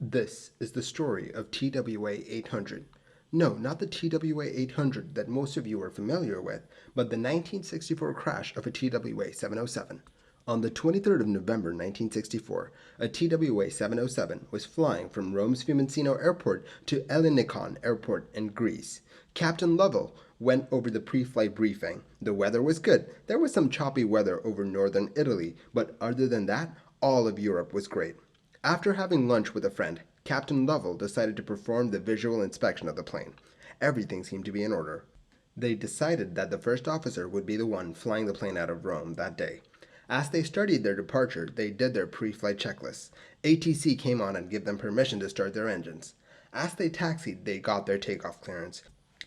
This is the story of TWA-800. No, not the TWA-800 that most of you are familiar with, but the 1964 crash of a TWA-707. On the 23rd of November 1964, a TWA-707 was flying from Rome's Fumincino Airport to Ellinikon Airport in Greece. Captain Lovell went over the pre-flight briefing. The weather was good. There was some choppy weather over northern Italy, but other than that, all of Europe was great. After having lunch with a friend, Captain Lovell decided to perform the visual inspection of the plane. Everything seemed to be in order. They decided that the first officer would be the one flying the plane out of Rome that day. As they studied their departure, they did their pre-flight checklists. ATC came on and gave them permission to start their engines. As they taxied, they got their takeoff clearance.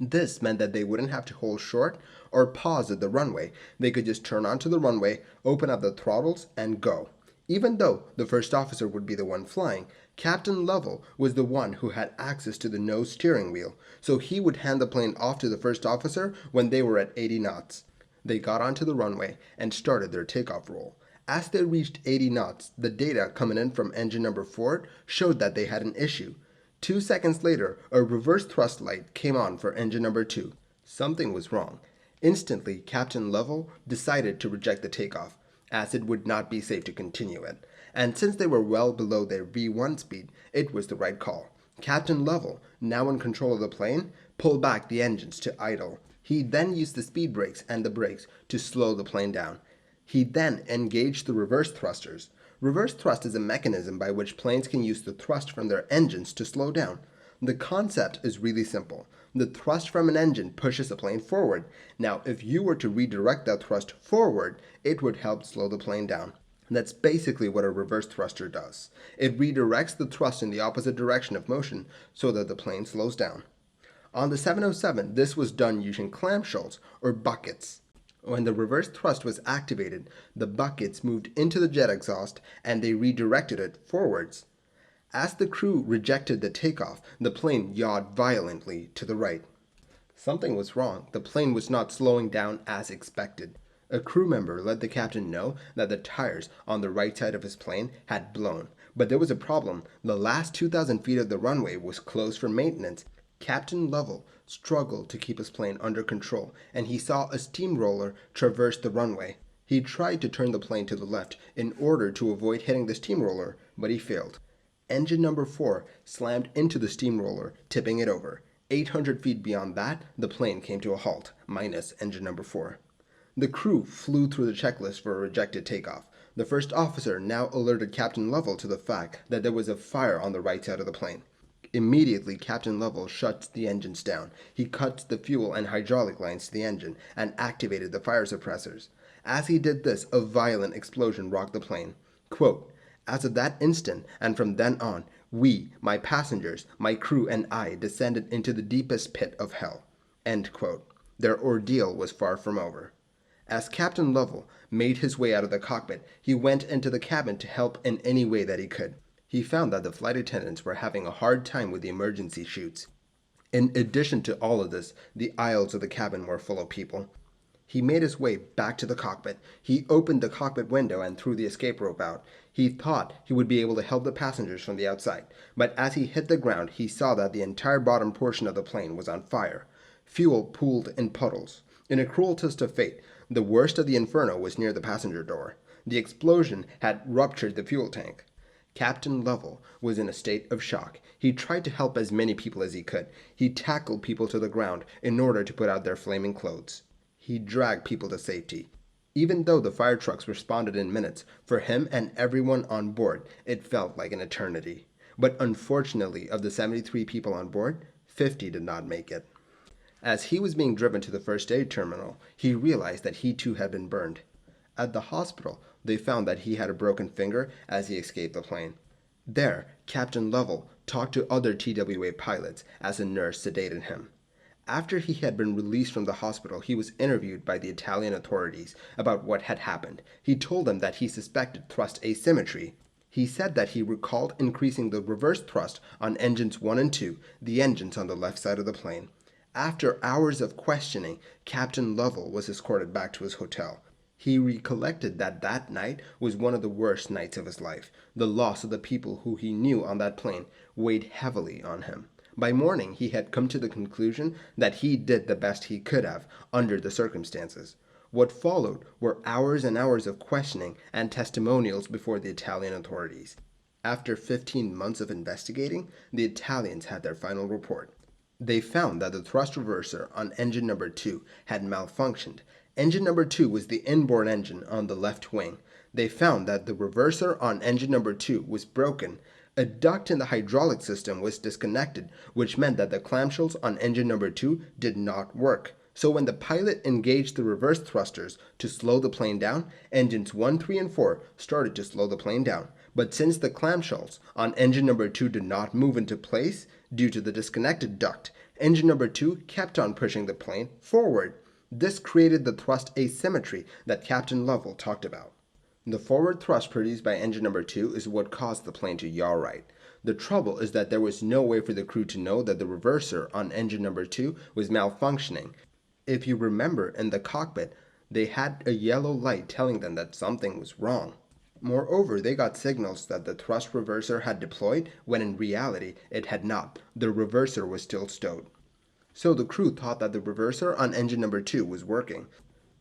This meant that they wouldn't have to hold short or pause at the runway. They could just turn onto the runway, open up the throttles, and go. Even though the first officer would be the one flying, Captain Lovell was the one who had access to the nose steering wheel, so he would hand the plane off to the first officer when they were at 80 knots. They got onto the runway and started their takeoff roll. As they reached 80 knots, the data coming in from engine number 4 showed that they had an issue. 2 seconds later, a reverse thrust light came on for engine number 2. Something was wrong. Instantly, Captain Lovell decided to reject the takeoff, as it would not be safe to continue it. And since they were well below their V1 speed, it was the right call. Captain Lovell, now in control of the plane, pulled back the engines to idle. He then used the speed brakes and the brakes to slow the plane down. He then engaged the reverse thrusters. Reverse thrust is a mechanism by which planes can use the thrust from their engines to slow down. The concept is really simple. The thrust from an engine pushes a plane forward. Now, if you were to redirect that thrust forward, it would help slow the plane down. That's basically what a reverse thruster does. It redirects the thrust in the opposite direction of motion so that the plane slows down. On the 707, this was done using clamshells or buckets. When the reverse thrust was activated, the buckets moved into the jet exhaust and they redirected it forwards. As the crew rejected the takeoff, the plane yawed violently to the right. Something was wrong. The plane was not slowing down as expected. A crew member let the captain know that the tires on the right side of his plane had blown. But there was a problem. The last 2,000 feet of the runway was closed for maintenance. Captain Lovell struggled to keep his plane under control, and he saw a steamroller traverse the runway. He tried to turn the plane to the left in order to avoid hitting the steamroller, but he failed. Engine number 4 slammed into the steamroller, tipping it over. 800 feet beyond that, the plane came to a halt, minus engine number 4. The crew flew through the checklist for a rejected takeoff. The first officer now alerted Captain Lovell to the fact that there was a fire on the right side of the plane. Immediately, Captain Lovell shuts the engines down. He cuts the fuel and hydraulic lines to the engine and activated the fire suppressors. As he did this, a violent explosion rocked the plane. Quote, "As of that instant, and from then on, we, my passengers, my crew, and I descended into the deepest pit of hell." End quote. Their ordeal was far from over. As Captain Lovell made his way out of the cockpit, he went into the cabin to help in any way that he could. He found that the flight attendants were having a hard time with the emergency chutes. In addition to all of this, the aisles of the cabin were full of people. He made his way back to the cockpit. He opened the cockpit window and threw the escape rope out. He thought he would be able to help the passengers from the outside, but as he hit the ground, he saw that the entire bottom portion of the plane was on fire. Fuel pooled in puddles. In a cruel twist of fate, the worst of the inferno was near the passenger door. The explosion had ruptured the fuel tank. Captain Lovell was in a state of shock. He tried to help as many people as he could. He tackled people to the ground in order to put out their flaming clothes. He dragged people to safety. Even though the fire trucks responded in minutes, for him and everyone on board, it felt like an eternity. But unfortunately, of the 73 people on board, 50 did not make it. As he was being driven to the first aid terminal, he realized that he too had been burned. At the hospital, they found that he had a broken finger as he escaped the plane. There, Captain Lovell talked to other TWA pilots as a nurse sedated him. After he had been released from the hospital, he was interviewed by the Italian authorities about what had happened. He told them that he suspected thrust asymmetry. He said that he recalled increasing the reverse thrust on engines 1 and 2, the engines on the left side of the plane. After hours of questioning, Captain Lovell was escorted back to his hotel. He recollected that that night was one of the worst nights of his life. The loss of the people who he knew on that plane weighed heavily on him. By morning, he had come to the conclusion that he did the best he could have under the circumstances. What followed were hours and hours of questioning and testimonials before the Italian authorities. After 15 months of investigating, the Italians had their final report. They found that the thrust reverser on engine number 2 had malfunctioned. Engine number 2 was the inboard engine on the left wing. They found that the reverser on engine number 2 was broken. A duct in the hydraulic system was disconnected, which meant that the clamshells on engine number 2 did not work. So when the pilot engaged the reverse thrusters to slow the plane down, engines 1, 3, and 4 started to slow the plane down. But since the clamshells on engine number 2 did not move into place due to the disconnected duct, engine number 2 kept on pushing the plane forward. This created the thrust asymmetry that Captain Lovell talked about. The forward thrust produced by engine number 2 is what caused the plane to yaw right. The trouble is that there was no way for the crew to know that the reverser on engine number 2 was malfunctioning. If you remember, in the cockpit, they had a yellow light telling them that something was wrong. Moreover, they got signals that the thrust reverser had deployed when in reality it had not. The reverser was still stowed. So the crew thought that the reverser on engine number 2 was working.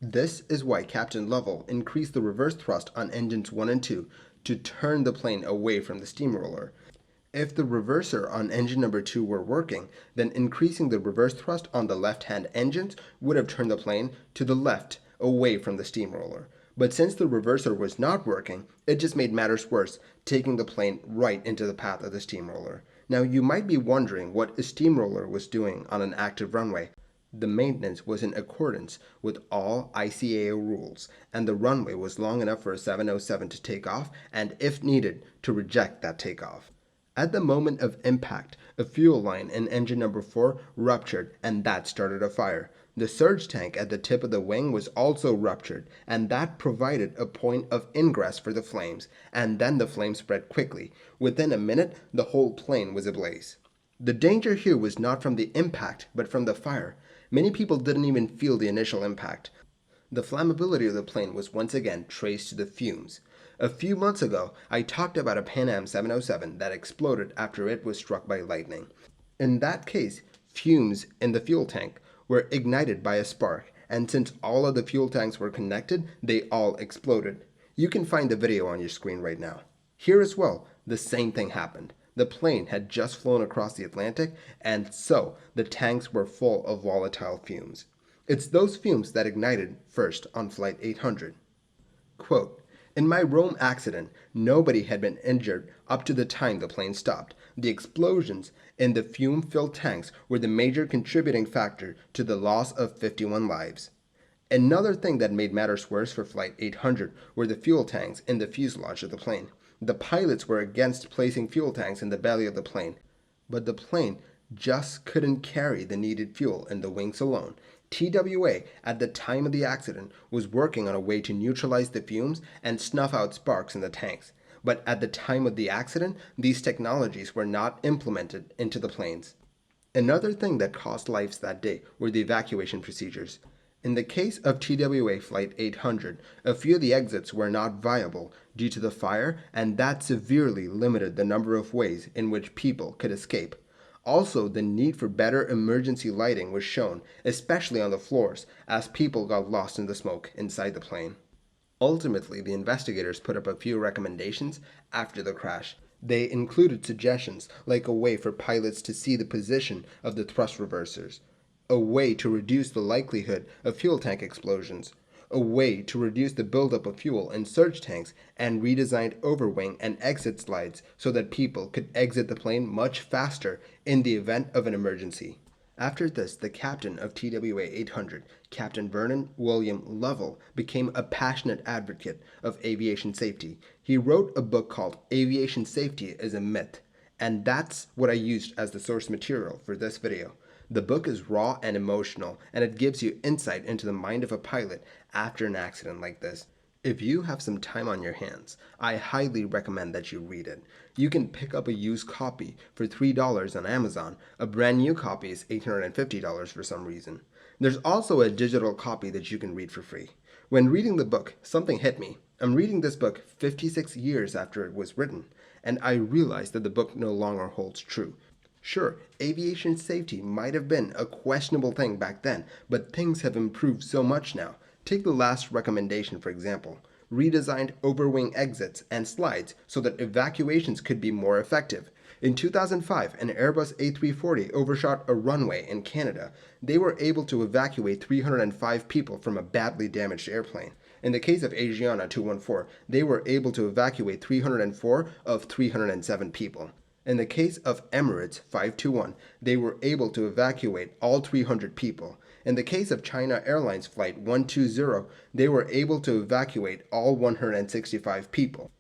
This is why Captain Lovell increased the reverse thrust on engines 1 and 2 to turn the plane away from the steamroller. If the reverser on engine number 2 were working, then increasing the reverse thrust on the left-hand engines would have turned the plane to the left, away from the steamroller. But since the reverser was not working, it just made matters worse, taking the plane right into the path of the steamroller. Now you might be wondering what a steamroller was doing on an active runway. The maintenance was in accordance with all ICAO rules, and the runway was long enough for a 707 to take off and, if needed, to reject that takeoff. At the moment of impact, a fuel line in engine number 4 ruptured, and that started a fire. The surge tank at the tip of the wing was also ruptured, and that provided a point of ingress for the flames, and then the flames spread quickly. Within a minute, the whole plane was ablaze. The danger here was not from the impact, but from the fire. Many people didn't even feel the initial impact. The flammability of the plane was once again traced to the fumes. A few months ago, I talked about a Pan Am 707 that exploded after it was struck by lightning. In that case, fumes in the fuel tank were ignited by a spark, and since all of the fuel tanks were connected, they all exploded. You can find the video on your screen right now. Here as well, the same thing happened. The plane had just flown across the Atlantic, and so the tanks were full of volatile fumes. It's those fumes that ignited first on Flight 800. Quote, "In my Rome accident, nobody had been injured up to the time the plane stopped. The explosions in the fume-filled tanks were the major contributing factor to the loss of 51 lives." Another thing that made matters worse for Flight 800 were the fuel tanks in the fuselage of the plane. The pilots were against placing fuel tanks in the belly of the plane, but the plane just couldn't carry the needed fuel in the wings alone. TWA, at the time of the accident, was working on a way to neutralize the fumes and snuff out sparks in the tanks. But at the time of the accident, these technologies were not implemented into the planes. Another thing that cost lives that day were the evacuation procedures. In the case of TWA Flight 800, a few of the exits were not viable due to the fire, and that severely limited the number of ways in which people could escape. Also, the need for better emergency lighting was shown, especially on the floors, as people got lost in the smoke inside the plane. Ultimately, the investigators put up a few recommendations after the crash. They included suggestions like a way for pilots to see the position of the thrust reversers, a way to reduce the likelihood of fuel tank explosions, a way to reduce the buildup of fuel in surge tanks, and redesigned overwing and exit slides so that people could exit the plane much faster in the event of an emergency. After this, the captain of TWA 800, Captain Vernon William Lovell, became a passionate advocate of aviation safety. He wrote a book called Aviation Safety is a Myth, and that's what I used as the source material for this video. The book is raw and emotional, and it gives you insight into the mind of a pilot after an accident like this. If you have some time on your hands, I highly recommend that you read it. You can pick up a used copy for $3 on Amazon. A brand new copy is $850 for some reason. There's also a digital copy that you can read for free. When reading the book, something hit me. I'm reading this book 56 years after it was written, and I realized that the book no longer holds true. Sure, aviation safety might have been a questionable thing back then, but things have improved so much now. Take the last recommendation, for example. Redesigned overwing exits and slides so that evacuations could be more effective. In 2005, an Airbus A340 overshot a runway in Canada. They were able to evacuate 305 people from a badly damaged airplane. In the case of Asiana 214, they were able to evacuate 304 of 307 people. In the case of Emirates 521, they were able to evacuate all 300 people. In the case of China Airlines Flight 120, they were able to evacuate all 165 people.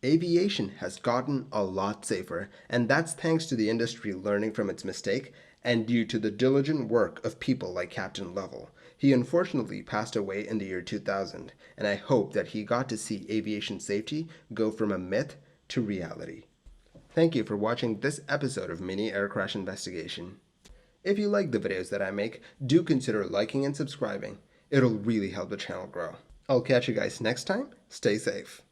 Aviation has gotten a lot safer, and that's thanks to the industry learning from its mistake and due to the diligent work of people like Captain Lovell. He unfortunately passed away in the year 2000, and I hope that he got to see aviation safety go from a myth to reality. Thank you for watching this episode of Mini Air Crash Investigation. If you like the videos that I make, do consider liking and subscribing. It'll really help the channel grow. I'll catch you guys next time. Stay safe.